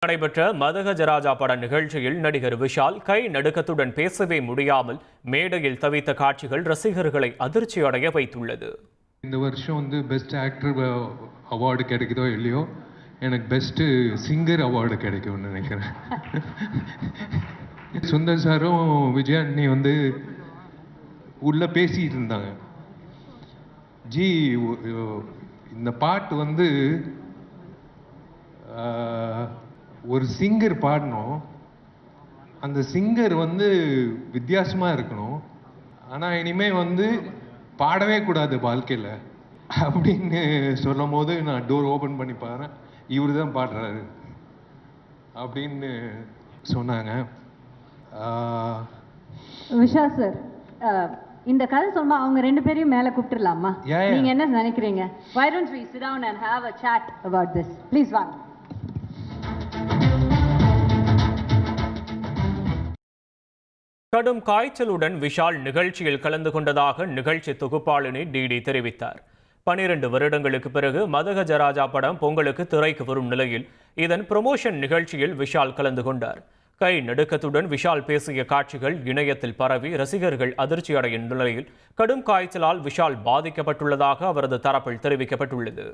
நடைபெற்ற மதகஜராஜா பட நிகழ்ச்சியில் நடிகர் விஷால் கை நடுக்கத்துடன் பேசவே முடியாமல் மேடையில் தவித்த காட்சிகள் ரசிகர்களை அதிர்ச்சி அடைய வைத்துள்ளது. இந்த வருஷம் பெஸ்ட் ஆக்டர் அவார்டு கிடைக்குதோ இல்லையோ, எனக்கு பெஸ்ட் சிங்கர் அவார்டு கிடைக்கும்னு நினைக்கிறேன். சுந்தர் சாரும் விஜய் அண்ணி உள்ள பேசிட்டு இருந்தாங்க. ஜி, இந்த பாட்டு ஒரு சிங்கர் பாடணும், அந்த சிங்கர் வித்தியாசமா இருக்கணும், ஆனா இனிமே பாடவே கூடாது வாழ்க்கையில அப்படின்னு சொல்லும் போது நான் டோர் ஓபன் பண்ணி பாருறேன், இவரு தான் பாடுறாரு அப்படின்னு சொன்னாங்க. விஷா சார், இந்த கதை சொன்னா அவங்க ரெண்டு பேரையும் மேல கூப்பிட்டுறலாமா? நீங்க என்ன நினைக்கிறீங்க? Why don't we sit down and have a chat about this? Please வாங்க. கடும் காய்ச்சலுடன் விஷால் நிகழ்ச்சியில் கலந்து கொண்டதாக நிகழ்ச்சி தொகுப்பாளினி டிடி தெரிவித்தார். 12 வருடங்களுக்கு பிறகு மதகஜராஜா படம் பொங்கலுக்கு திரைக்கு வரும் நிலையில் இதன் ப்ரமோஷன் நிகழ்ச்சியில் விஷால் கலந்து கொண்டார். கை நடுக்கத்துடன் விஷால் பேசிய காட்சிகள் இணையத்தில் பரவி ரசிகர்கள் அதிர்ச்சி அடையும் நிலையில் கடும் காய்ச்சலால் விஷால் பாதிக்கப்பட்டுள்ளதாக அவரது தரப்பில் தெரிவிக்கப்பட்டுள்ளது.